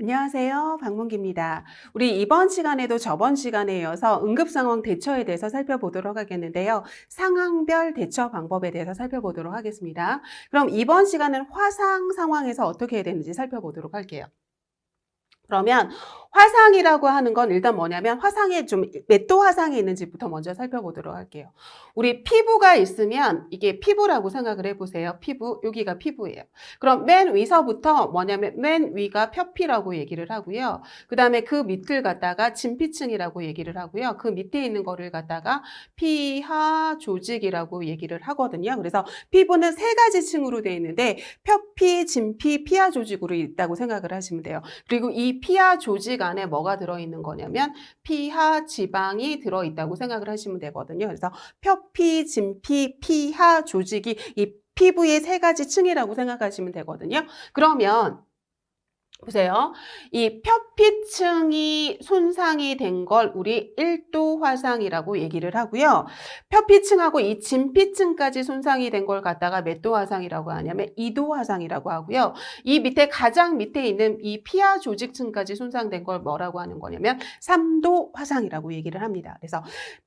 안녕하세요. 박문기입니다. 우리 이번 시간에도 저번 시간에 이어서 응급상황 대처에 대해서 살펴보도록 하겠는데요. 상황별 대처 방법에 대해서 살펴보도록 하겠습니다. 그럼 이번 시간은 화상 상황에서 어떻게 해야 되는지 살펴보도록 할게요. 그러면 화상이라고 하는 건 일단 뭐냐면 화상에 좀 몇 도 화상이 있는지부터 먼저 살펴보도록 할게요. 우리 피부가 있으면 이게 피부라고 생각을 해보세요. 피부, 여기가 피부예요. 그럼 맨 위서부터 뭐냐면 맨 위가 표피라고 얘기를 하고요. 그 다음에 그 밑을 갖다가 진피층이라고 얘기를 하고요. 그 밑에 있는 거를 갖다가 피하 조직이라고 얘기를 하거든요. 그래서 피부는 세 가지 층으로 되어 있는데 표피, 진피, 피하 조직으로 있다고 생각을 하시면 돼요. 그리고 이 피하 조직 안에 뭐가 들어있는 거냐면 피하 지방이 들어있다고 생각을 하시면 되거든요. 그래서 표피, 진피, 피하 조직이 이 피부의 세 가지 층이라고 생각하시면 되거든요. 그러면 보세요. 이 표피층이 손상이 된 걸 우리 1도 화상이라고 얘기를 하고요. 표피층하고 이 진피층까지 손상이 된 걸 갖다가 몇 도 화상이라고 하냐면 2도 화상이라고 하고요. 이 밑에 가장 밑에 있는 이 피하 조직층까지 손상된 걸 뭐라고 하는 거냐면 3도 화상이라고 얘기를 합니다. 그래서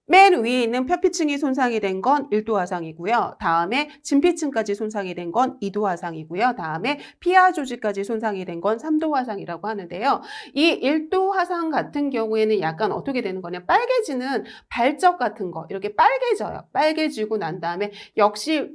맨 위에 있는 표피층이 손상이 된 건 1도 화상이고요. 다음에 진피층까지 손상이 된 건 2도 화상이고요. 다음에 피하 조직까지 손상이 된 건 3도 화상이라고 하는데요. 이 1도 화상 같은 경우에는 약간 어떻게 되는 거냐? 빨개지는 발적 같은 거 이렇게 빨개져요. 빨개지고 난 다음에 역시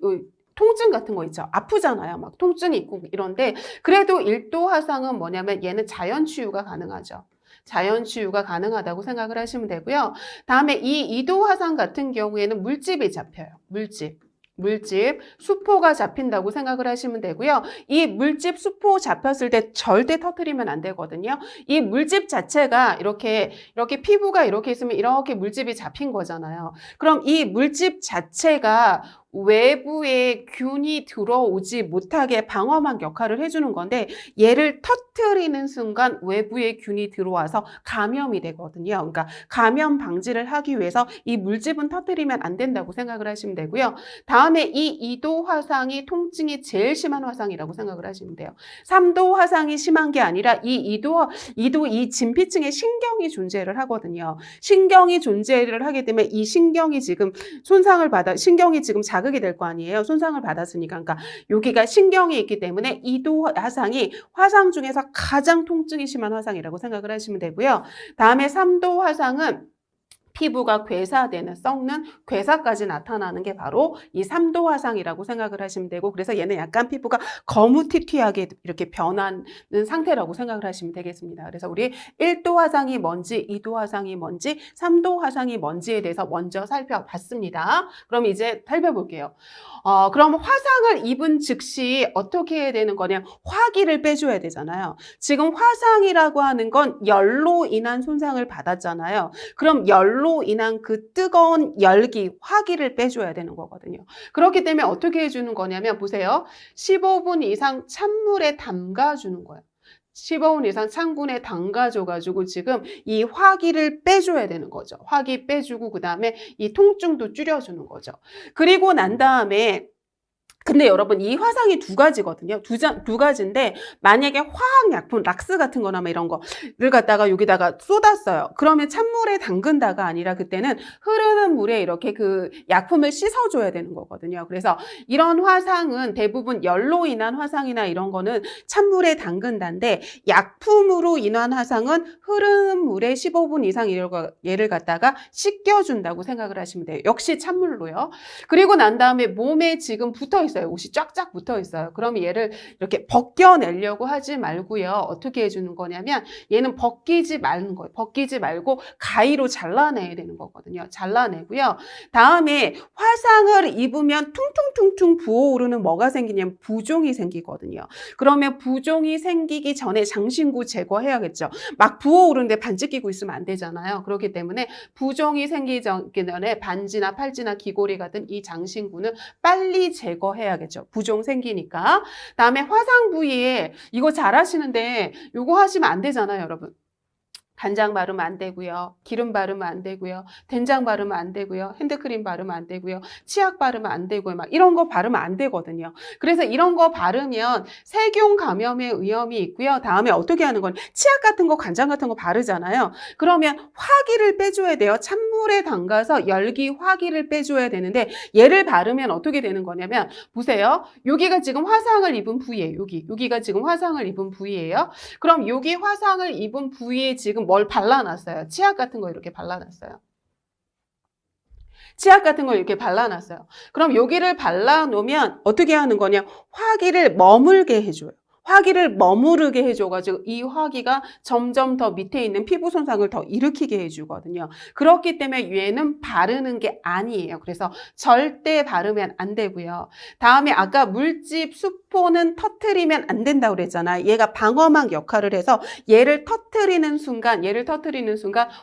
통증 같은 거 있죠. 아프잖아요. 막 통증이 있고 이런데 그래도 1도 화상은 뭐냐면 얘는 자연 치유가 가능하죠. 자연 치유가 가능하다고 생각을 하시면 되고요. 다음에 이 2도 화상 같은 경우에는 물집이 잡혀요. 물집, 수포가 잡힌다고 생각을 하시면 되고요. 이 물집, 수포 잡혔을 때 절대 터뜨리면 안 되거든요. 이 물집 자체가 이렇게 피부가 이렇게 있으면 이렇게 물집이 잡힌 거잖아요. 그럼 이 물집 자체가 외부에 균이 들어오지 못하게 방어막 역할을 해주는 건데 얘를 터뜨리는 순간 외부에 균이 들어와서 감염이 되거든요. 그러니까 감염 방지를 하기 위해서 이 물집은 터뜨리면 안 된다고 생각을 하시면 되고요. 다음에 이 2도 화상이 통증이 제일 심한 화상이라고 생각을 하시면 돼요. 3도 화상이 심한 게 아니라 이 2도 이 진피층에 신경이 존재를 하거든요. 신경이 존재를 하게 되면 이 신경이 지금 신경이 지금 자극이 될 거 아니에요. 손상을 받았으니까. 그러니까 여기가 신경이 있기 때문에 2도 화상이 화상 중에서 가장 통증이 심한 화상이라고 생각을 하시면 되고요. 다음에 3도 화상은 피부가 괴사되는, 썩는 괴사까지 나타나는 게 바로 이 3도 화상이라고 생각을 하시면 되고 그래서 얘는 약간 피부가 거무튀튀하게 이렇게 변하는 상태라고 생각을 하시면 되겠습니다. 그래서 우리 1도 화상이 뭔지, 2도 화상이 뭔지, 3도 화상이 뭔지에 대해서 먼저 살펴봤습니다. 그럼 이제 살펴볼게요. 그럼 화상을 입은 즉시 어떻게 해야 되는 거냐? 화기를 빼줘야 되잖아요. 지금 화상이라고 하는 건 열로 인한 손상을 받았잖아요. 그럼 열로 인한 그 뜨거운 열기, 화기를 빼줘야 되는 거거든요. 그렇기 때문에 어떻게 해주는 거냐면 보세요. 15분 이상 찬물에 담가주는 거예요. 15분 이상 찬물에 담가줘가지고 지금 이 화기를 빼줘야 되는 거죠. 화기 빼주고 그 다음에 이 통증도 줄여주는 거죠. 그리고 난 다음에 근데 여러분 이 화상이 두 가지거든요. 두 가지인데 만약에 화학약품, 락스 같은 거나 뭐 이런 거를 갖다가 여기다가 쏟았어요. 그러면 찬물에 담근다가 아니라 그때는 흐르는 물에 이렇게 그 약품을 씻어줘야 되는 거거든요. 그래서 이런 화상은 대부분 열로 인한 화상이나 이런 거는 찬물에 담근다인데 약품으로 인한 화상은 흐르는 물에 15분 이상 얘를 갖다가 씻겨준다고 생각을 하시면 돼요. 역시 찬물로요. 그리고 난 다음에 몸에 지금 붙어 있어요. 옷이 쫙쫙 붙어 있어요. 그러면 얘를 이렇게 벗겨내려고 하지 말고요. 어떻게 해주는 거냐면 얘는 벗기지 말는 거예요. 벗기지 말고 가위로 잘라내야 되는 거거든요. 잘라내고요. 다음에 화상을 입으면 퉁퉁퉁퉁 부어오르는 뭐가 생기냐면 부종이 생기거든요. 그러면 부종이 생기기 전에 장신구 제거해야겠죠. 막 부어오르는데 반지 끼고 있으면 안 되잖아요. 그렇기 때문에 부종이 생기기 전에 반지나 팔찌나 귀걸이 같은 이 장신구는 빨리 제거해야겠죠. 부종 생기니까. 다음에 화상 부위에 이거 잘 하시는데 이거 하시면 안 되잖아요, 여러분. 간장 바르면 안 되고요. 기름 바르면 안 되고요. 된장 바르면 안 되고요. 핸드크림 바르면 안 되고요. 치약 바르면 안 되고요. 막 이런 거 바르면 안 되거든요. 그래서 이런 거 바르면 세균 감염의 위험이 있고요. 다음에 어떻게 하는 건 치약 같은 거, 간장 같은 거 바르잖아요. 그러면 화기를 빼줘야 돼요. 찬물에 담가서 열기 화기를 빼줘야 되는데 얘를 바르면 어떻게 되는 거냐면 보세요. 여기가 지금 화상을 입은 부위예요. 여기가 지금 화상을 입은 부위예요. 그럼 여기 화상을 입은 부위에 지금 뭘 발라놨어요? 치약 같은 거 이렇게 발라놨어요. 치약 같은 걸 이렇게 발라놨어요. 그럼 여기를 발라놓으면 어떻게 하는 거냐? 화기를 머물게 해줘요. 화기를 머무르게 해줘가지고 이 화기가 점점 더 밑에 있는 피부 손상을 더 일으키게 해주거든요. 그렇기 때문에 얘는 바르는 게 아니에요. 그래서 절대 바르면 안 되고요. 다음에 아까 물집 수포는 터트리면 안 된다고 그랬잖아요. 얘가 방어막 역할을 해서 얘를 터트리는 순간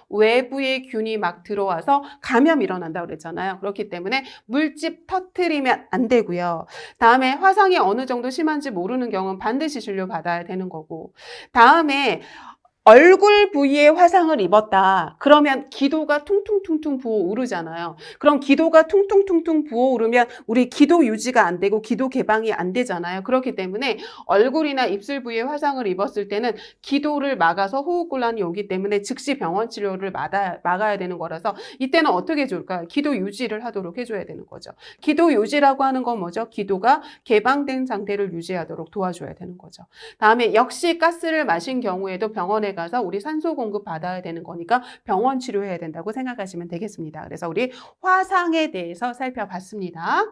외부의 균이 막 들어와서 감염이 일어난다고 그랬잖아요. 그렇기 때문에 물집 터트리면 안 되고요. 다음에 화상이 어느 정도 심한지 모르는 경우는 반드시 진료받아야 되는 거고, 다음에 얼굴 부위에 화상을 입었다. 그러면 기도가 퉁퉁퉁퉁 부어오르잖아요. 그럼 기도가 퉁퉁퉁퉁 부어오르면 우리 기도 유지가 안 되고 기도 개방이 안 되잖아요. 그렇기 때문에 얼굴이나 입술 부위에 화상을 입었을 때는 기도를 막아서 호흡곤란이 오기 때문에 즉시 병원 치료를 막아야 되는 거라서 이때는 어떻게 해줄까요? 기도 유지를 하도록 해줘야 되는 거죠. 기도 유지라고 하는 건 뭐죠? 기도가 개방된 상태를 유지하도록 도와줘야 되는 거죠. 다음에 역시 가스를 마신 경우에도 병원에 가서 우리 산소 공급 받아야 되는 거니까 병원 치료해야 된다고 생각하시면 되겠습니다. 그래서 우리 화상에 대해서 살펴봤습니다.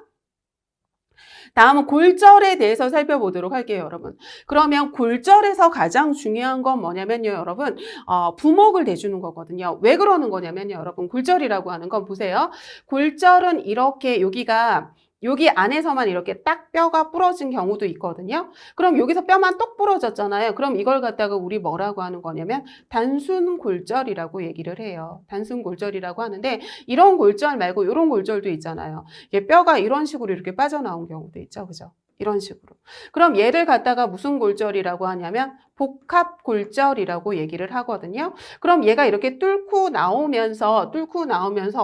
다음은 골절에 대해서 살펴보도록 할게요, 여러분. 그러면 골절에서 가장 중요한 건 뭐냐면요, 여러분. 부목을 대주는 거거든요. 왜 그러는 거냐면요, 여러분. 골절이라고 하는 건 보세요. 골절은 이렇게 여기 안에서만 이렇게 딱 뼈가 부러진 경우도 있거든요. 그럼 여기서 뼈만 똑 부러졌잖아요. 그럼 이걸 갖다가 우리 뭐라고 하는 거냐면 단순 골절이라고 얘기를 해요. 단순 골절이라고 하는데 이런 골절 말고 이런 골절도 있잖아요. 이게 뼈가 이런 식으로 이렇게 빠져나온 경우도 있죠. 그죠? 이런 식으로. 그럼 얘를 갖다가 무슨 골절이라고 하냐면 복합골절이라고 얘기를 하거든요. 그럼 얘가 이렇게 뚫고 나오면서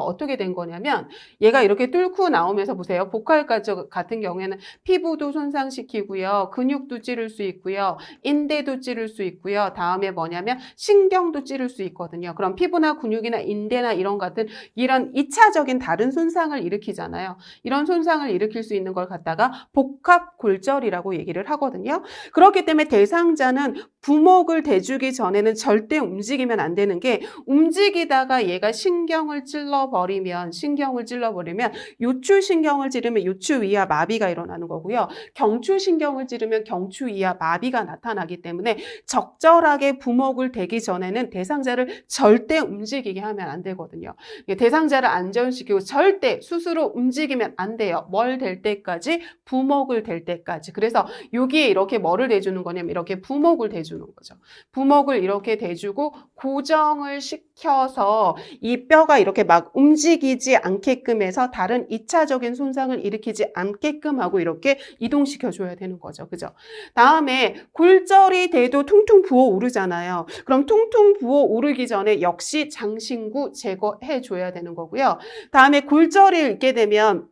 어떻게 된 거냐면 얘가 이렇게 뚫고 나오면서 보세요. 복합골절 같은 경우에는 피부도 손상시키고요. 근육도 찌를 수 있고요. 인대도 찌를 수 있고요. 다음에 뭐냐면 신경도 찌를 수 있거든요. 그럼 피부나 근육이나 인대나 이런 2차적인 다른 손상을 일으키잖아요. 이런 손상을 일으킬 수 있는 걸 갖다가 복합골절이라고 얘기를 하거든요. 그렇기 때문에 대상자는 부목을 대주기 전에는 절대 움직이면 안 되는 게 움직이다가 얘가 신경을 찔러버리면 요추신경을 찌르면 요추위하 마비가 일어나는 거고요. 경추신경을 찌르면 경추위하 마비가 나타나기 때문에 적절하게 부목을 대기 전에는 대상자를 절대 움직이게 하면 안 되거든요. 대상자를 안전시키고 절대 스스로 움직이면 안 돼요. 뭘 댈 때까지? 부목을 댈 때까지. 그래서 여기에 이렇게 뭐를 대주는 거냐면 이렇게 부목을 대주는 거죠. 부목을 이렇게 대주고 고정을 시켜서 이 뼈가 이렇게 막 움직이지 않게끔 해서 다른 2차적인 손상을 일으키지 않게끔 하고 이렇게 이동시켜 줘야 되는 거죠. 그죠? 다음에 골절이 돼도 퉁퉁 부어 오르잖아요. 그럼 퉁퉁 부어 오르기 전에 역시 장신구 제거해 줘야 되는 거고요. 다음에 골절이 있게 되면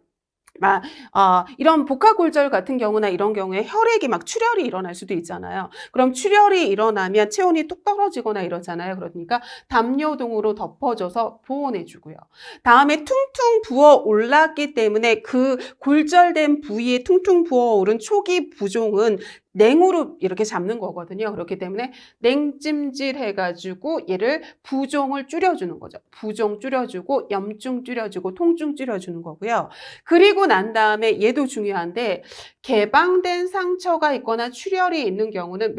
이런 복합골절 같은 경우나 이런 경우에 혈액이 막 출혈이 일어날 수도 있잖아요. 그럼 출혈이 일어나면 체온이 뚝 떨어지거나 이러잖아요. 그러니까 담요동으로 덮어줘서 보온해주고요. 다음에 퉁퉁 부어 올랐기 때문에 그 골절된 부위에 퉁퉁 부어 오른 초기 부종은 냉으로 이렇게 잡는 거거든요. 그렇기 때문에 냉찜질 해가지고 얘를 부종을 줄여주는 거죠. 부종 줄여주고 염증 줄여주고 통증 줄여주는 거고요. 그리고 난 다음에 얘도 중요한데 개방된 상처가 있거나 출혈이 있는 경우는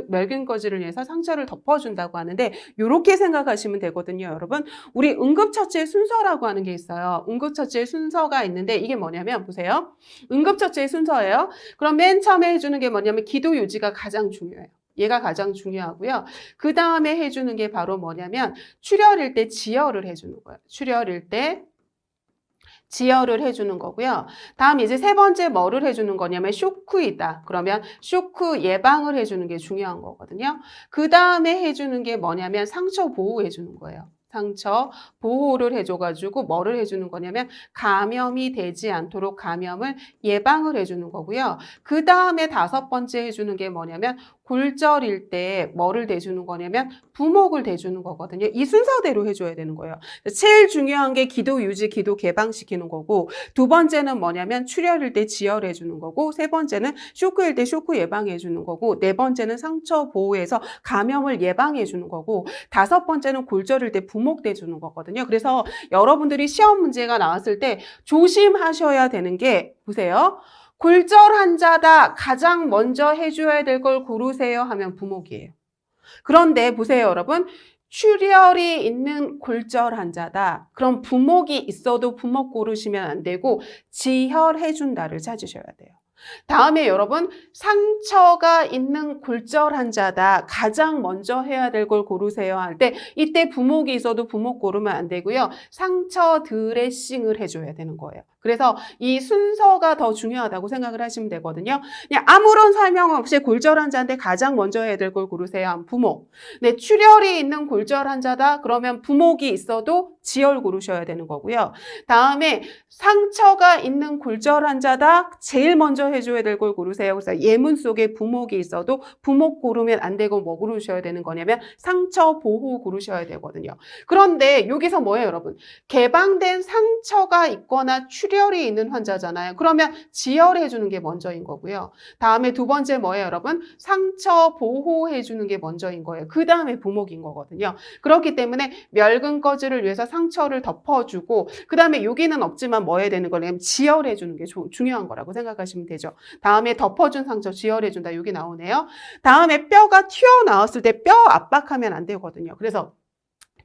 멸균거즈를 해서 상처를 덮어준다고 하는데 이렇게 생각하시면 되거든요. 여러분 우리 응급처치의 순서라고 하는 게 있어요. 응급처치의 순서가 있는데 이게 뭐냐면 보세요. 응급처치의 순서예요. 그럼 맨 처음에 해주는 게 뭐냐면 기도 유지가 가장 중요해요. 얘가 가장 중요하고요. 그 다음에 해주는 게 바로 뭐냐면 출혈일 때 지혈을 해주는 거예요. 출혈일 때 지혈을 해주는 거고요. 다음 이제 세 번째 뭐를 해주는 거냐면 쇼크이다. 그러면 쇼크 예방을 해주는 게 중요한 거거든요. 그 다음에 해주는 게 뭐냐면 상처 보호해주는 거예요. 상처 보호를 해줘가지고 뭐를 해주는 거냐면 감염이 되지 않도록 감염을 예방을 해주는 거고요. 그 다음에 다섯 번째 해주는 게 뭐냐면 골절일 때 뭐를 대주는 거냐면 부목을 대주는 거거든요. 이 순서대로 해줘야 되는 거예요. 제일 중요한 게 기도 유지, 기도 개방시키는 거고, 두 번째는 뭐냐면 출혈일 때 지혈해 주는 거고, 세 번째는 쇼크일 때 쇼크 예방해 주는 거고, 네 번째는 상처 보호해서 감염을 예방해 주는 거고, 다섯 번째는 골절일 때 부목돼 주는 거거든요. 그래서 여러분들이 시험 문제가 나왔을 때 조심하셔야 되는 게, 보세요. 골절 환자다. 가장 먼저 해줘야 될 걸 고르세요 하면 부목이에요. 그런데 보세요, 여러분. 출혈이 있는 골절 환자다. 그럼 부목이 있어도 부목 고르시면 안 되고 지혈해준다를 찾으셔야 돼요. 다음에 여러분, 상처가 있는 골절 환자다. 가장 먼저 해야 될 걸 고르세요 할 때 이때 부목이 있어도 부목 고르면 안 되고요. 상처 드레싱을 해줘야 되는 거예요. 그래서 이 순서가 더 중요하다고 생각을 하시면 되거든요. 그냥 아무런 설명 없이 골절 환자인데 가장 먼저 해야 될 걸 고르세요 하면 부목. 네, 출혈이 있는 골절 환자다. 그러면 부목이 있어도 지혈 고르셔야 되는 거고요. 다음에 상처가 있는 골절 환자다. 제일 먼저 해줘야 될 걸 고르세요. 그래서 예문 속에 부목이 있어도 부목 고르면 안 되고 뭐 고르셔야 되는 거냐면 상처 보호 고르셔야 되거든요. 그런데 여기서 뭐예요, 여러분? 개방된 상처가 있거나 출혈이 있는 환자잖아요. 그러면 지혈해 주는 게 먼저인 거고요. 다음에 두 번째 뭐예요, 여러분? 상처 보호해 주는 게 먼저인 거예요. 그 다음에 부목인 거거든요. 그렇기 때문에 멸근 거즈를 위해서 상처를 덮어주고 그 다음에 여기는 없지만 뭐 해야 되는 거냐면 지혈해 주는 게 중요한 거라고 생각하시면 되죠. 다음에 덮어준 상처 지혈해 준다. 여기 나오네요. 다음에 뼈가 튀어나왔을 때 뼈 압박하면 안 되거든요. 그래서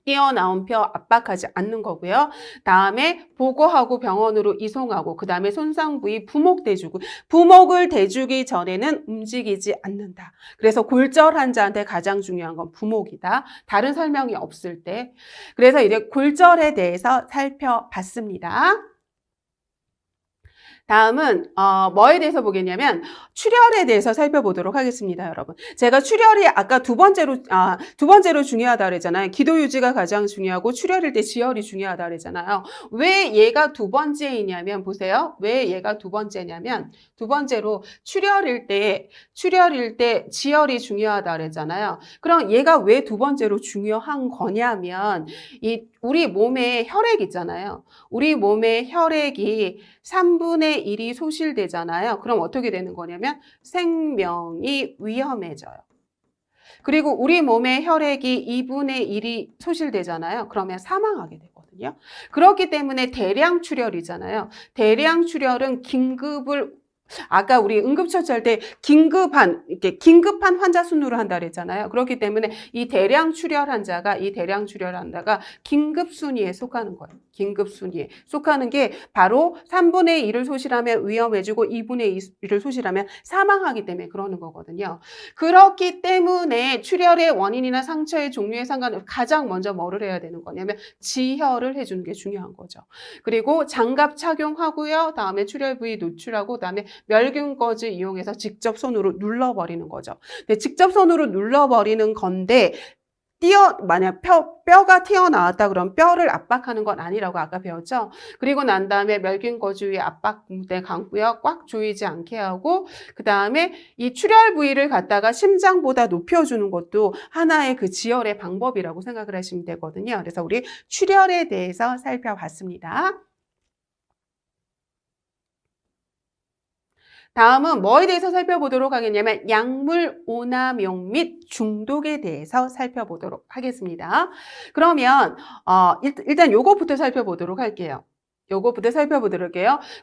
튀어나온 뼈 압박하지 않는 거고요. 다음에 보고하고 병원으로 이송하고 그 다음에 손상 부위 부목 대주고 부목을 대주기 전에는 움직이지 않는다. 그래서 골절 환자한테 가장 중요한 건 부목이다. 다른 설명이 없을 때. 그래서 이제 골절에 대해서 살펴봤습니다. 다음은 뭐에 대해서 보겠냐면 출혈에 대해서 살펴보도록 하겠습니다, 여러분. 제가 출혈이 아까 두 번째로 중요하다 그랬잖아요. 기도 유지가 가장 중요하고 출혈일 때 지혈이 중요하다 그랬잖아요. 왜 얘가 두 번째이냐면 보세요. 왜 얘가 두 번째냐면 두 번째로 출혈일 때 지혈이 중요하다 그랬잖아요. 그럼 얘가 왜 두 번째로 중요한 거냐면 우리 몸에 혈액 있잖아요. 우리 몸에 혈액이 3분의 1이 소실되잖아요. 그럼 어떻게 되는 거냐면 생명이 위험해져요. 그리고 우리 몸에 혈액이 2분의 1이 소실되잖아요. 그러면 사망하게 되거든요. 그렇기 때문에 대량 출혈이잖아요. 대량 출혈은 아까 우리 응급처치할 때 긴급한 환자 순으로 한다 그랬잖아요. 그렇기 때문에 이 대량 출혈 환자가 긴급순위에 속하는 거예요. 긴급순위에 속하는 게 바로 3분의 1을 소실하면 위험해지고 2분의 1을 소실하면 사망하기 때문에 그러는 거거든요. 그렇기 때문에 출혈의 원인이나 상처의 종류에 상관없이 가장 먼저 뭐를 해야 되는 거냐면 지혈을 해주는 게 중요한 거죠. 그리고 장갑 착용하고요. 다음에 출혈 부위 노출하고 그다음에 멸균 거즈 이용해서 직접 손으로 눌러버리는 거죠. 근데 직접 손으로 눌러버리는 건데 만약 뼈가 튀어나왔다 그러면 뼈를 압박하는 건 아니라고 아까 배웠죠. 그리고 난 다음에 멸균 거즈 위에 압박대 감고요. 꽉 조이지 않게 하고 그 다음에 이 출혈 부위를 갖다가 심장보다 높여주는 것도 하나의 그 지혈의 방법이라고 생각을 하시면 되거든요. 그래서 우리 출혈에 대해서 살펴봤습니다. 다음은 뭐에 대해서 살펴보도록 하겠냐면 약물 오남용 및 중독에 대해서 살펴보도록 하겠습니다. 그러면 일단 요거부터 살펴보도록 할게요.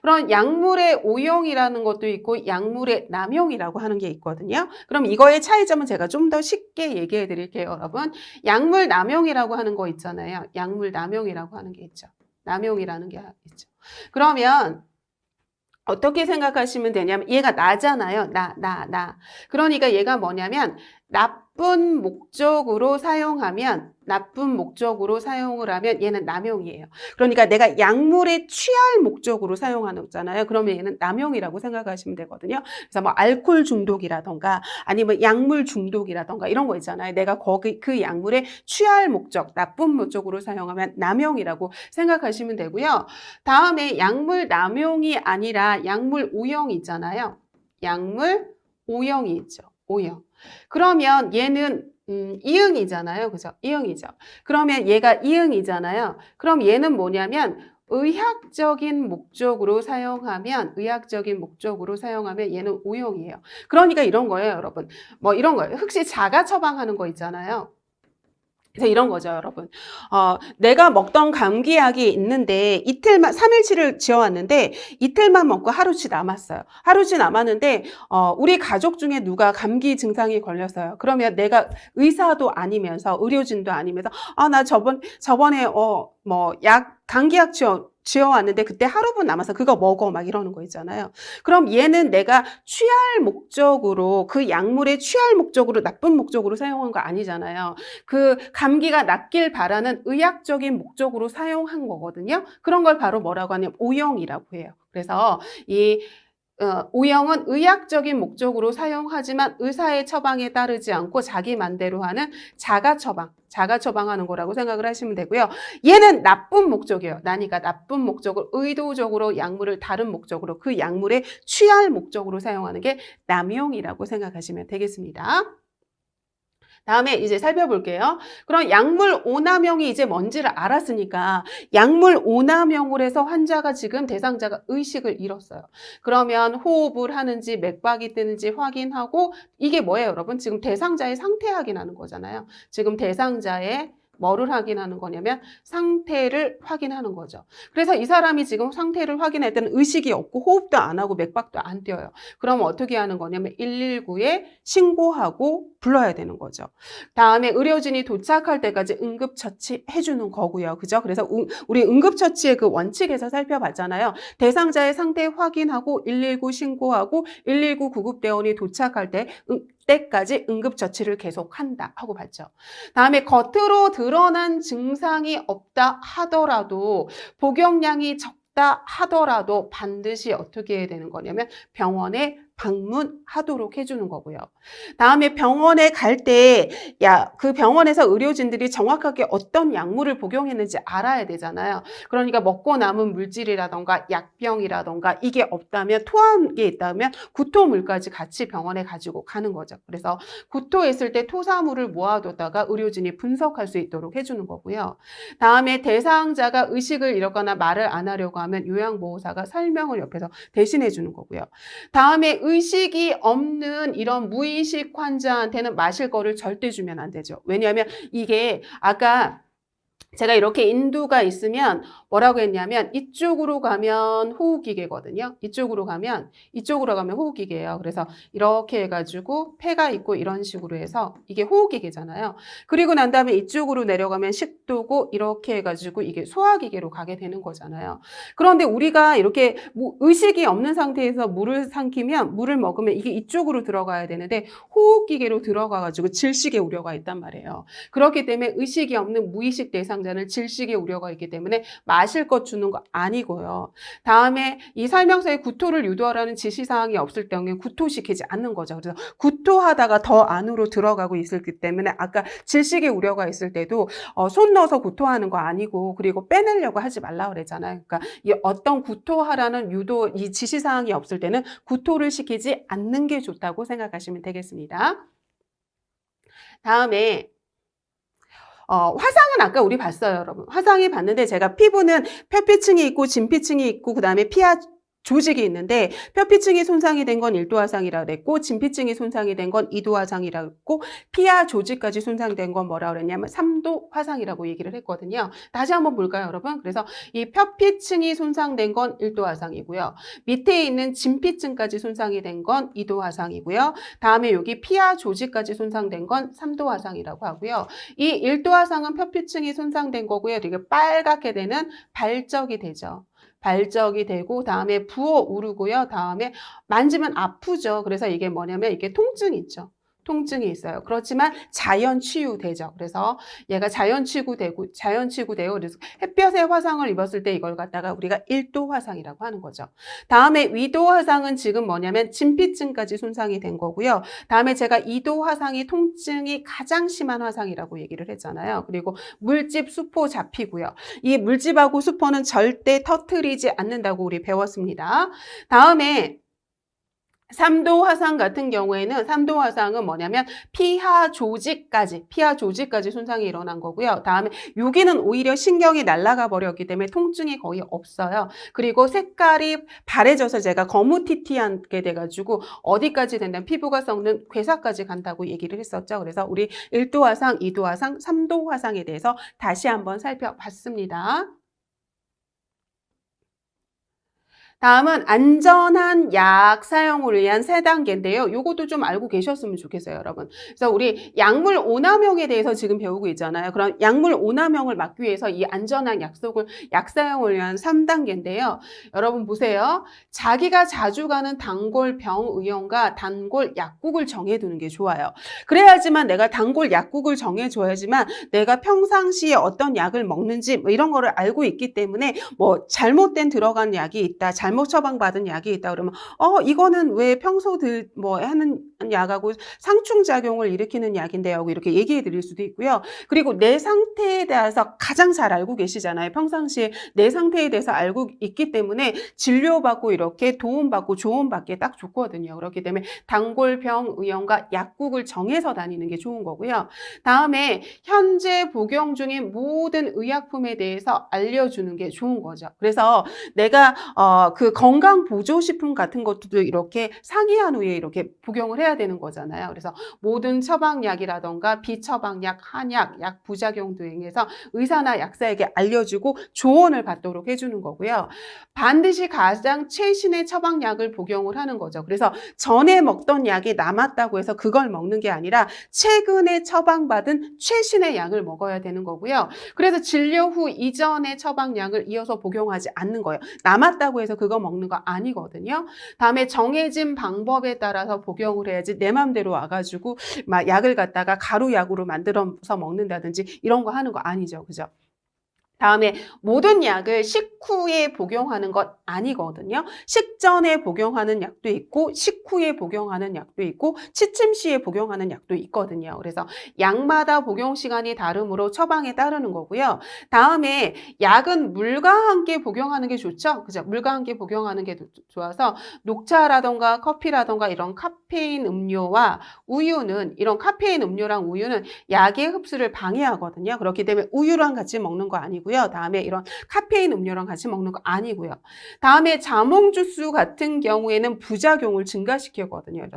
그럼 약물의 오용이라는 것도 있고 약물의 남용이라고 하는 게 있거든요. 그럼 이거의 차이점은 제가 좀 더 쉽게 얘기해 드릴게요, 여러분. 약물 남용이라고 하는 거 있잖아요. 약물 남용이라고 하는 게 있죠. 남용이라는 게 있죠. 그러면 어떻게 생각하시면 되냐면 얘가 나잖아요. 나. 그러니까 얘가 뭐냐면 나쁜 목적으로 사용을 하면 얘는 남용이에요. 그러니까 내가 약물에 취할 목적으로 사용하는 거잖아요. 그러면 얘는 남용이라고 생각하시면 되거든요. 그래서 뭐 알코올 중독이라던가 아니면 약물 중독이라던가 이런 거 있잖아요. 내가 거기 그 약물에 취할 목적, 나쁜 목적으로 사용하면 남용이라고 생각하시면 되고요. 다음에 약물 남용이 아니라 약물 오용이 있잖아요. 약물 오용이 있죠. 오용. 그러면 얘는 이응이잖아요. 그죠? 이응이죠. 그러면 얘가 이응이잖아요. 그럼 얘는 뭐냐면 의학적인 목적으로 사용하면 얘는 오용이에요. 그러니까 이런 거예요, 여러분. 뭐 이런 거예요. 혹시 자가 처방하는 거 있잖아요. 그래서 이런 거죠, 여러분. 내가 먹던 감기약이 있는데 이틀만 3일치를 지어왔는데 이틀만 먹고 하루치 남았어요. 하루치 남았는데 우리 가족 중에 누가 감기 증상이 걸렸어요. 그러면 내가 의사도 아니면서 의료진도 아니면서 나 저번에 감기약 지어왔는데 그때 하루분 남아서 그거 먹어 막 이러는 거 있잖아요. 그럼 얘는 내가 취할 목적으로 그 약물에 취할 목적으로 나쁜 목적으로 사용한 거 아니잖아요. 그 감기가 낫길 바라는 의학적인 목적으로 사용한 거거든요. 그런 걸 바로 뭐라고 하냐면 오용이라고 해요. 그래서 이 오용은 의학적인 목적으로 사용하지만 의사의 처방에 따르지 않고 자기 맘대로 하는 자가 처방하는 거라고 생각을 하시면 되고요. 얘는 나쁜 목적이에요. 나니까 나쁜 목적을 의도적으로 약물을 다른 목적으로 그 약물에 취할 목적으로 사용하는 게 남용이라고 생각하시면 되겠습니다. 다음에 이제 살펴볼게요. 그럼 약물 오남용이 이제 뭔지를 알았으니까 약물 오남용을 해서 환자가 지금 대상자가 의식을 잃었어요. 그러면 호흡을 하는지 맥박이 뜨는지 확인하고 이게 뭐예요, 여러분? 지금 대상자의 상태 확인하는 거잖아요. 지금 대상자의 뭐를 확인하는 거냐면 상태를 확인하는 거죠. 그래서 이 사람이 지금 상태를 확인할 때는 의식이 없고 호흡도 안 하고 맥박도 안 뛰어요. 그럼 어떻게 하는 거냐면 119에 신고하고 불러야 되는 거죠. 다음에 의료진이 도착할 때까지 응급처치 해주는 거고요. 그죠? 그래서 우리 응급처치의 그 원칙에서 살펴봤잖아요. 대상자의 상태 확인하고 119 신고하고 119 구급대원이 도착할 때까지 응급처치를 계속한다 하고 봤죠. 다음에 겉으로 드러난 증상이 없다 하더라도 복용량이 적다 하더라도 반드시 어떻게 해야 되는 거냐면 병원에 방문하도록 해주는 거고요. 다음에 병원에 갈 때, 그 병원에서 의료진들이 정확하게 어떤 약물을 복용했는지 알아야 되잖아요. 그러니까 먹고 남은 물질이라던가 약병이라던가 이게 없다면, 토한 게 있다면 구토물까지 같이 병원에 가지고 가는 거죠. 그래서 구토했을 때 토사물을 모아뒀다가 의료진이 분석할 수 있도록 해주는 거고요. 다음에 대상자가 의식을 잃거나 말을 안 하려고 하면 요양보호사가 설명을 옆에서 대신해 주는 거고요. 다음에 의식이 없는 이런 무의식 환자한테는 마실 거를 절대 주면 안 되죠. 왜냐하면 이게 아까 제가 이렇게 인두가 있으면 뭐라고 했냐면 이쪽으로 가면 호흡기계거든요. 이쪽으로 가면 호흡기계예요. 그래서 이렇게 해가지고 폐가 있고 이런 식으로 해서 이게 호흡기계잖아요. 그리고 난 다음에 이쪽으로 내려가면 식도고 이렇게 해가지고 이게 소화기계로 가게 되는 거잖아요. 그런데 우리가 이렇게 의식이 없는 상태에서 물을 삼키면 물을 먹으면 이게 이쪽으로 들어가야 되는데 호흡기계로 들어가가지고 질식의 우려가 있단 말이에요. 그렇기 때문에 의식이 없는 무의식 대상 자는 질식의 우려가 있기 때문에 마실 것 주는 거 아니고요. 다음에 이 설명서에 구토를 유도하라는 지시사항이 없을 경우에 구토시키지 않는 거죠. 그래서 구토하다가 더 안으로 들어가고 있었기 때문에 아까 질식의 우려가 있을 때도 손 넣어서 구토하는 거 아니고 그리고 빼내려고 하지 말라 그랬잖아요. 그러니까 이 어떤 구토하라는 유도 이 지시사항이 없을 때는 구토를 시키지 않는 게 좋다고 생각하시면 되겠습니다. 다음에 화상은 아까 우리 봤어요, 여러분. 화상이 봤는데 제가 피부는 표피층이 있고 진피층이 있고 그다음에 피하 조직이 있는데 표피층이 손상이 된 건 1도 화상이라고 그랬고 진피층이 손상이 된 건 2도 화상이라고 했고 피하 조직까지 손상된 건 뭐라고 그랬냐면 3도 화상이라고 얘기를 했거든요. 다시 한번 볼까요, 여러분? 그래서 이 표피층이 손상된 건 1도 화상이고요. 밑에 있는 진피층까지 손상이 된 건 2도 화상이고요. 다음에 여기 피하 조직까지 손상된 건 3도 화상이라고 하고요. 이 1도 화상은 표피층이 손상된 거고요. 되게 빨갛게 되는 발적이 되죠. 발적이 되고 다음에 부어오르고요. 다음에 만지면 아프죠. 그래서 이게 뭐냐면 이게 통증이 있죠. 통증이 있어요. 그렇지만 자연 치유되죠. 그래서 얘가 자연 치유되고, 그래서 햇볕에 화상을 입었을 때 이걸 갖다가 우리가 1도 화상이라고 하는 거죠. 다음에 위도 화상은 지금 뭐냐면 진피층까지 손상이 된 거고요. 다음에 제가 2도 화상이 통증이 가장 심한 화상이라고 얘기를 했잖아요. 그리고 물집, 수포 잡히고요. 이 물집하고 수포는 절대 터트리지 않는다고 우리 배웠습니다. 다음에 3도 화상 같은 경우에는 3도 화상은 뭐냐면 피하 조직까지 손상이 일어난 거고요. 다음에 여기는 오히려 신경이 날아가 버렸기 때문에 통증이 거의 없어요. 그리고 색깔이 바래져서 제가 거무튀튀하게 돼가지고 어디까지 된다면 피부가 썩는 괴사까지 간다고 얘기를 했었죠. 그래서 우리 1도 화상, 2도 화상, 3도 화상에 대해서 다시 한번 살펴봤습니다. 다음은 안전한 약 사용을 위한 3단계인데요. 요것도 좀 알고 계셨으면 좋겠어요, 여러분. 그래서 우리 약물 오남용에 대해서 지금 배우고 있잖아요. 그럼 약물 오남용을 막기 위해서 이 안전한 약 사용을 위한 3단계인데요. 여러분 보세요. 자기가 자주 가는 단골 병의원과 단골 약국을 정해두는 게 좋아요. 그래야지만 내가 단골 약국을 정해줘야지만 내가 평상시에 어떤 약을 먹는지 뭐 이런 거를 알고 있기 때문에 뭐 잘못된 들어간 약이 있다, 잘못 처방받은 약이 있다 그러면 이거는 왜 평소 하는 약하고 상충작용을 일으키는 약인데 하고 이렇게 얘기해 드릴 수도 있고요. 그리고 내 상태에 대해서 가장 잘 알고 계시잖아요. 평상시에 내 상태에 대해서 알고 있기 때문에 진료받고 이렇게 도움받고 조언받기에 딱 좋거든요. 그렇기 때문에 단골 병의원과 약국을 정해서 다니는 게 좋은 거고요. 다음에 현재 복용 중인 모든 의약품에 대해서 알려주는 게 좋은 거죠. 그래서 내가 그 건강보조식품 같은 것도 이렇게 상의한 후에 이렇게 복용을 해야 되는 거잖아요. 그래서 모든 처방약이라던가 비처방약, 한약, 약 부작용 등에서 의사나 약사에게 알려주고 조언을 받도록 해주는 거고요. 반드시 가장 최신의 처방약을 복용을 하는 거죠. 그래서 전에 먹던 약이 남았다고 해서 그걸 먹는 게 아니라 최근에 처방받은 최신의 약을 먹어야 되는 거고요. 그래서 진료 후 이전의 처방약을 이어서 복용하지 않는 거예요. 남았다고 해서 그거 먹는 거 아니거든요. 다음에 정해진 방법에 따라서 복용을 해야지 내 맘대로 와가지고 막 약을 갖다가 가루약으로 만들어서 먹는다든지 이런 거 하는 거 아니죠. 그죠? 다음에 모든 약을 식후에 복용하는 것 아니거든요. 식전에 복용하는 약도 있고 식후에 복용하는 약도 있고 취침 시에 복용하는 약도 있거든요. 그래서 약마다 복용 시간이 다르므로 처방에 따르는 거고요. 다음에 약은 물과 함께 복용하는 게 좋죠. 그죠? 물과 함께 복용하는 게 좋아서 녹차라던가 커피라던가 이런 카페인 음료와 우유는 이런 카페인 음료랑 우유는 약의 흡수를 방해하거든요. 그렇기 때문에 우유랑 같이 먹는 거 아니고요. 다음에 이런 카페인 음료랑 같이 먹는 거 아니고요. 다음에 자몽 주스 같은 경우에는 부작용을 증가시키거든요.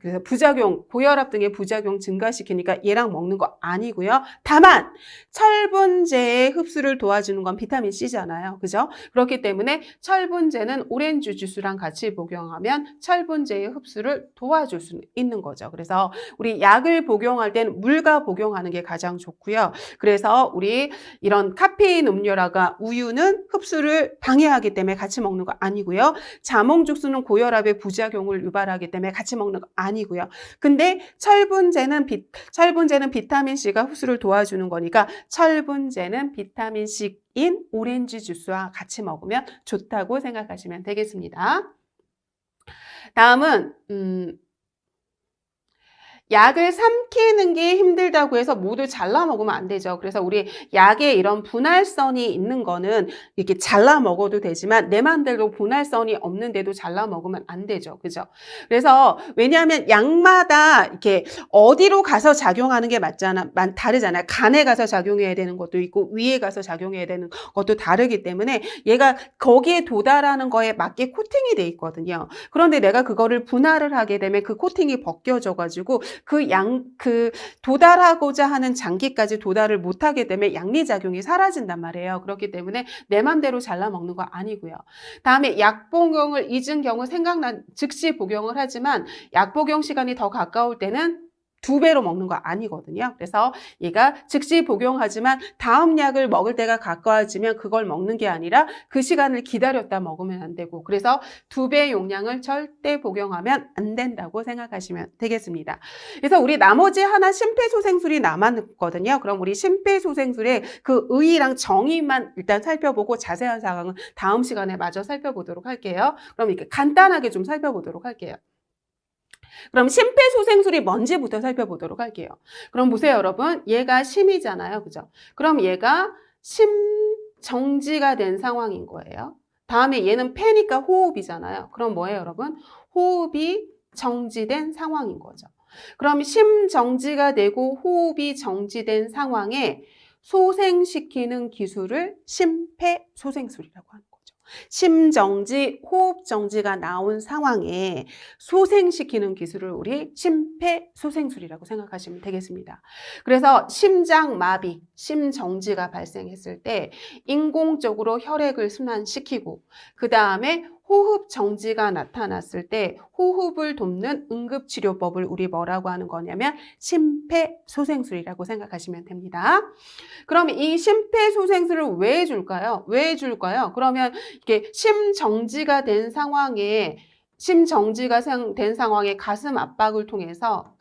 그래서 부작용, 고혈압 등의 부작용 증가시키니까 얘랑 먹는 거 아니고요. 다만 철분제의 흡수를 도와주는 건 비타민 C잖아요. 그죠? 그렇기 때문에 철분제는 오렌지 주스랑 같이 복용하면 철분제의 흡수를 도와줄 수 있는 거죠. 그래서 우리 약을 복용할 때는 물과 복용하는 게 가장 좋고요. 그래서 우리 이런 카페인 음료라가 우유는 흡수를 방해하기 때문에 같이 먹는 거 아니고요. 자몽 주스는 고혈압의 부작용을 유발하기 때문에 같이 먹는 거 아니고요. 근데 철분제는 비타민 C가 흡수를 도와주는 거니까 철분제는 비타민 C인 오렌지 주스와 같이 먹으면 좋다고 생각하시면 되겠습니다. 다음은 약을 삼키는 게 힘들다고 해서 모두 잘라 먹으면 안 되죠. 그래서 우리 약에 이런 분할선이 있는 거는 이렇게 잘라 먹어도 되지만 내 맘대로 분할선이 없는데도 잘라 먹으면 안 되죠. 그죠? 그래서 왜냐하면 약마다 이렇게 어디로 가서 작용하는 게 다르잖아요. 간에 가서 작용해야 되는 것도 있고 위에 가서 작용해야 되는 것도 다르기 때문에 얘가 거기에 도달하는 거에 맞게 코팅이 돼 있거든요. 그런데 내가 그거를 분할을 하게 되면 그 코팅이 벗겨져가지고 도달하고자 하는 장기까지 도달을 못하게 되면 양리작용이 사라진단 말이에요. 그렇기 때문에 내 맘대로 잘라 먹는 거 아니고요. 다음에 약 복용을 잊은 경우 즉시 복용을 하지만 약 복용 시간이 더 가까울 때는 2배로 먹는 거 아니거든요. 그래서 얘가 즉시 복용하지만 다음 약을 먹을 때가 가까워지면 그걸 먹는 게 아니라 그 시간을 기다렸다 먹으면 안 되고, 그래서 2배 용량을 절대 복용하면 안 된다고 생각하시면 되겠습니다. 그래서 우리 나머지 하나 심폐소생술이 남았거든요. 그럼 우리 심폐소생술의 그 의의랑 정의만 일단 살펴보고 자세한 사항은 다음 시간에 마저 살펴보도록 할게요. 그럼 이렇게 간단하게 좀 살펴보도록 할게요. 그럼 심폐소생술이 뭔지부터 살펴보도록 할게요. 그럼 보세요, 여러분. 얘가 심이잖아요. 그죠? 그럼 얘가 심정지가 된 상황인 거예요. 다음에 얘는 폐니까 호흡이잖아요. 그럼 뭐예요, 여러분? 호흡이 정지된 상황인 거죠. 그럼 심정지가 되고 호흡이 정지된 상황에 소생시키는 기술을 심폐소생술이라고 하는 거죠. 심정지, 호흡정지가 나온 상황에 소생시키는 기술을 우리 심폐소생술이라고 생각하시면 되겠습니다. 그래서 심장마비, 심정지가 발생했을 때 인공적으로 혈액을 순환시키고, 그 다음에 호흡 정지가 나타났을 때 호흡을 돕는 응급치료법을 우리 뭐라고 하는 거냐면 심폐소생술이라고 생각하시면 됩니다. 그럼 이 심폐소생술을 왜 줄까요? 왜 줄까요? 그러면 이게 심정지가 된 상황에 가슴 압박을 통해서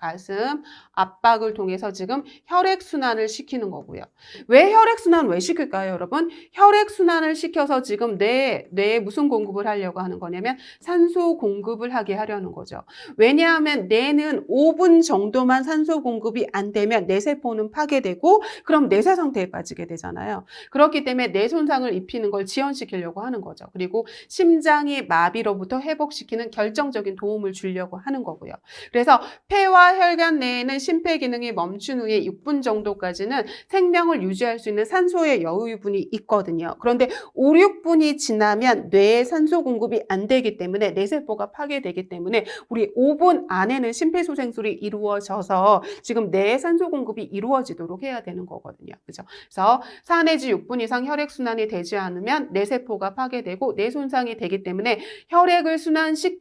지금 혈액순환을 시키는 거고요. 왜 혈액순환 왜 시킬까요, 여러분? 혈액순환을 시켜서 지금 뇌에 무슨 공급을 하려고 하는 거냐면 산소 공급을 하게 하려는 거죠. 왜냐하면 뇌는 5분 정도만 산소 공급이 안 되면 뇌세포는 파괴되고 그럼 뇌사 상태에 빠지게 되잖아요. 그렇기 때문에 뇌 손상을 입히는 걸 지연시키려고 하는 거죠. 그리고 심장이 마비로부터 회복시키는 결정적인 도움을 주려고 하는 거고요. 그래서 폐와 혈관 내에는 심폐 기능이 멈춘 후에 6분 정도까지는 생명을 유지할 수 있는 산소의 여유분이 있거든요. 그런데 5, 6분이 지나면 뇌에 산소 공급이 안 되기 때문에 뇌세포가 파괴되기 때문에 우리 5분 안에는 심폐소생술이 이루어져서 지금 뇌에 산소 공급이 이루어지도록 해야 되는 거거든요. 그죠? 그래서 4 내지 6분 이상 혈액순환이 되지 않으면 뇌세포가 파괴되고 뇌 손상이 되기 때문에 혈액을 순환시켜서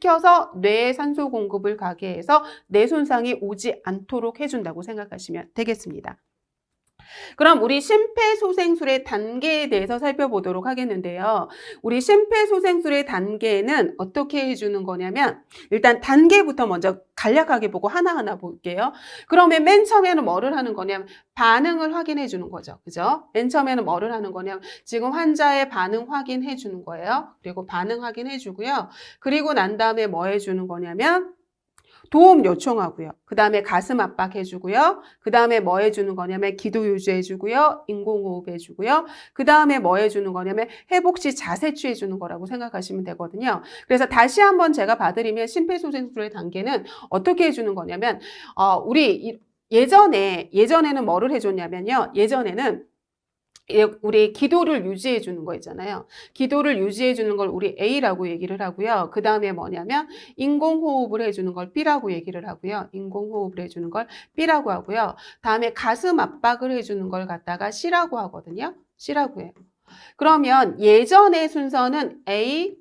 뇌에 산소 공급을 가게 해서 뇌 손상이 오지 않도록 해준다고 생각하시면 되겠습니다. 그럼 우리 심폐소생술의 단계에 대해서 살펴보도록 하겠는데요. 우리 심폐소생술의 단계는 어떻게 해주는 거냐면 일단 단계부터 먼저 간략하게 보고 하나하나 볼게요. 그러면 맨 처음에는 뭐를 하는 거냐면 반응을 확인해 주는 거죠. 그죠? 맨 처음에는 뭐를 하는 거냐면 지금 환자의 반응 확인해 주는 거예요. 그리고 반응 확인해 주고요. 그리고 난 다음에 뭐 해주는 거냐면 도움 요청하고요. 그 다음에 가슴 압박해주고요. 그 다음에 뭐 해주는 거냐면 기도 유지해주고요. 인공호흡 해주고요. 그 다음에 뭐 해주는 거냐면 회복시 자세 취해주는 거라고 생각하시면 되거든요. 그래서 다시 한번 제가 봐드리면 심폐소생술의 단계는 어떻게 해주는 거냐면 우리 예전에는 뭐를 해줬냐면요. 예전에는 우리 기도를 유지해 주는 거 있잖아요. 기도를 유지해 주는 걸 우리 A라고 얘기를 하고요. 그 다음에 뭐냐면 인공호흡을 해주는 걸 B라고 얘기를 하고요. 인공호흡을 해주는 걸 B라고 하고요. 다음에 가슴 압박을 해주는 걸 갖다가 C라고 하거든요. C라고 해요. 그러면 예전의 순서는 A,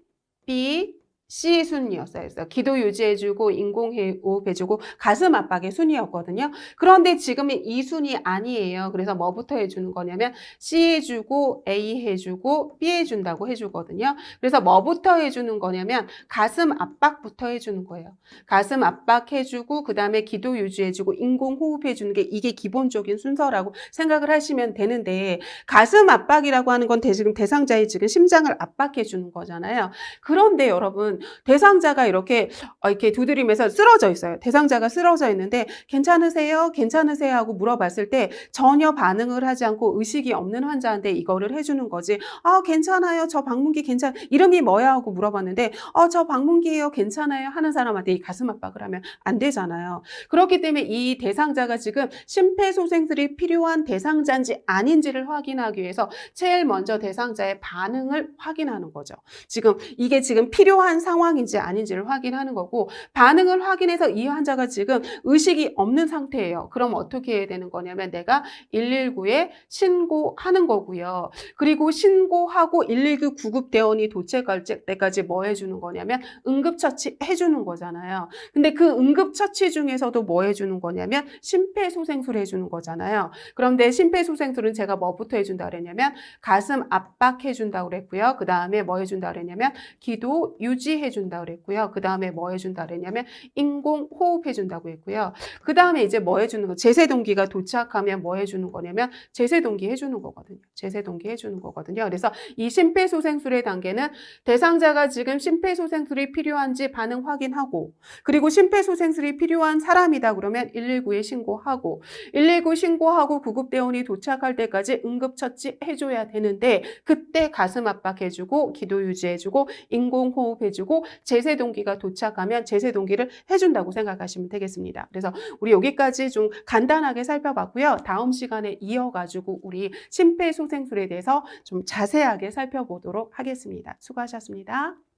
B, C 순이었어요. 그래서 기도 유지해주고 인공호흡 해주고 가슴 압박의 순이었거든요. 그런데 지금은 이 순이 아니에요. 그래서 뭐부터 해주는 거냐면 C 해주고 A 해주고 B 해준다고 해주거든요. 그래서 뭐부터 해주는 거냐면 가슴 압박부터 해주는 거예요. 가슴 압박 해주고 그 다음에 기도 유지해주고 인공호흡 해주는 게 이게 기본적인 순서라고 생각을 하시면 되는데 가슴 압박이라고 하는 건 지금 대상자의 지금 심장을 압박해주는 거잖아요. 그런데 여러분 대상자가 이렇게 두드리면서 쓰러져 있어요. 대상자가 쓰러져 있는데 괜찮으세요? 괜찮으세요? 하고 물어봤을 때 전혀 반응을 하지 않고 의식이 없는 환자한테 이거를 해주는 거지. 괜찮아요. 저 방문기 이름이 뭐야? 하고 물어봤는데 저 방문기예요. 괜찮아요? 하는 사람한테 이 가슴 압박을 하면 안 되잖아요. 그렇기 때문에 이 대상자가 지금 심폐소생술이 필요한 대상자인지 아닌지를 확인하기 위해서 제일 먼저 대상자의 반응을 확인하는 거죠. 이게 지금 필요한 상황인지 아닌지를 확인하는 거고, 반응을 확인해서 이 환자가 지금 의식이 없는 상태예요. 그럼 어떻게 해야 되는 거냐면 내가 119에 신고하는 거고요. 그리고 신고하고 119 구급대원이 도착할 때까지 뭐 해주는 거냐면 응급처치 해주는 거잖아요. 근데 그 응급처치 중에서도 뭐 해주는 거냐면 심폐소생술 해주는 거잖아요. 그런데 심폐소생술은 제가 뭐부터 해준다 그랬냐면 가슴 압박해준다 그랬고요. 그 다음에 뭐 해준다 그랬냐면 기도 유지해준다 그랬고요. 그 다음에 뭐 해준다 그랬냐면 인공호흡해준다고 했고요. 그 다음에 이제 뭐 해주는 거, 제세동기가 도착하면 뭐 해주는 거냐면 제세동기 해주는 거거든요. 제세동기 해주는 거거든요. 그래서 이 심폐소생술의 단계는 대상자가 지금 심폐소생술이 필요한지 반응 확인하고, 그리고 심폐소생술이 필요한 사람이다 그러면 119에 신고하고, 119 신고하고 구급대원이 도착할 때까지 응급처치 해줘야 되는데, 그때 가슴 압박해주고 기도 유지해주고 인공호흡해주고 제세동기가 도착하면 제세동기를 해준다고 생각하시면 되겠습니다. 그래서 우리 여기까지 좀 간단하게 살펴봤고요. 다음 시간에 이어가지고 우리 심폐소생술에 대해서 좀 자세하게 살펴보도록 하겠습니다. 수고하셨습니다.